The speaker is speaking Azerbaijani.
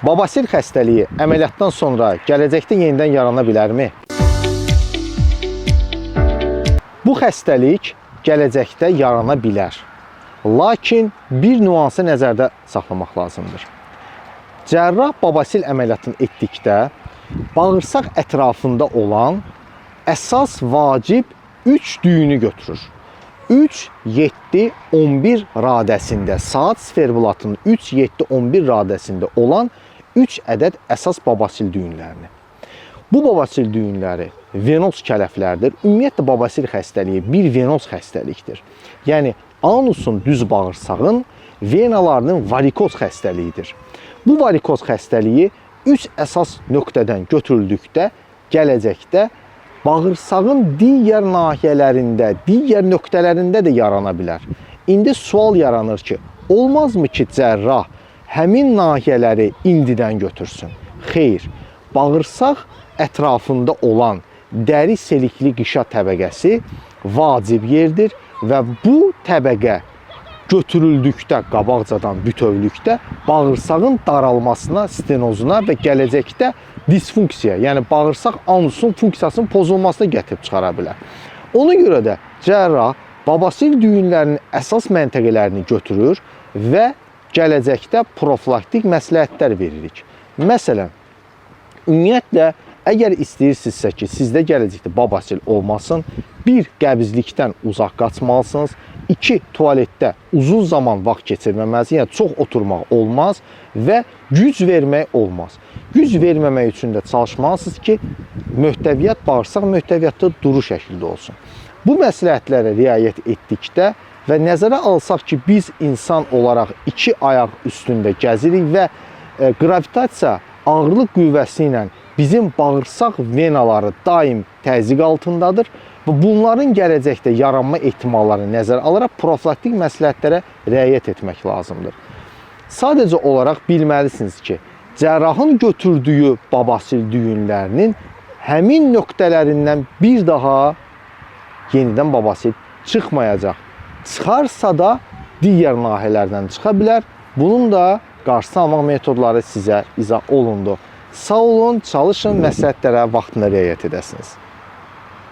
Babasil xəstəliyi əməliyyatdan sonra gələcəkdə yenidən yarana bilərmi? Bu xəstəlik gələcəkdə yarana bilər. Lakin bir nüansı nəzərdə saxlamaq lazımdır. Cərrah babasil əməliyyatını etdikdə bağırsaq ətrafında olan əsas vacib 3 düyünü götürür. 3, 7, 11 radəsində, saat sferbulatının 3, 7, 11 radəsində olan 3 ədəd əsas babasil düyünlərini. Bu babasil düyünləri venoz kələflərdir. Ümumiyyətlə babasil xəstəliyi bir venoz xəstəlikdir. Yəni anusun düz bağırsağın venalarının varikoz xəstəliyidir. Bu varikoz xəstəliyi 3 əsas nöqtədən götürüldükdə gələcəkdə bağırsağın digər nahiyələrində, digər nöqtələrində də yarana bilər. İndi sual yaranır ki, olmazmı ki cərrah həmin nahiyələri indidən götürsün? Xeyr, bağırsaq ətrafında olan dəri selikli qışa təbəqəsi vacib yerdir və bu təbəqə götürüldükdə, qabaqcadan bütövlükdə bağırsağın daralmasına, stenozuna və gələcəkdə disfunksiya, yəni bağırsaq anusun funksiyasının pozulmasına gətirib çıxara bilər. Ona görə də cərrah babasil düyünlərinin əsas məntəqələrini götürür və gələcəkdə profilaktik məsləhətlər veririk. Məsələn, ümumiyyətlə, əgər istəyirsinizsə ki, sizdə gələcəkdə babasil olmasın, 1. Qəbizlikdən uzaq qaçmalısınız, 2. Tualetdə uzun zaman vaxt keçirməməlisiniz, yəni çox oturmaq olmaz və güc vermək olmaz. Güc verməmək üçün də çalışmalısınız ki, möhtəviyyat, bağırsaq möhtəviyyatı duru şəkildə olsun. Bu məsləhətlərə riayət etdikdə və nəzərə alsaq ki, biz insan olaraq 2 ayaq üstündə gəzirik və qravitasiya ağırlıq qüvvəsi ilə bizim bağırsaq venaları daim təzyiq altındadır və bunların gələcəkdə yaranma ehtimallarını nəzərə alaraq profilaktik məsləhətlərə riayət etmək lazımdır. Sadəcə olaraq bilməlisiniz ki, cərrahın götürdüyü babasil düyünlərinin həmin nöqtələrindən bir daha yenidən babasil çıxmayacaq. Çıxarsa da digər nahiyələrdən çıxa bilər. Bunun da qarşısını almaq metodları sizə izah olundu. Sağ olun, çalışın, məsləhətlərə vaxtında riayət edəsiniz.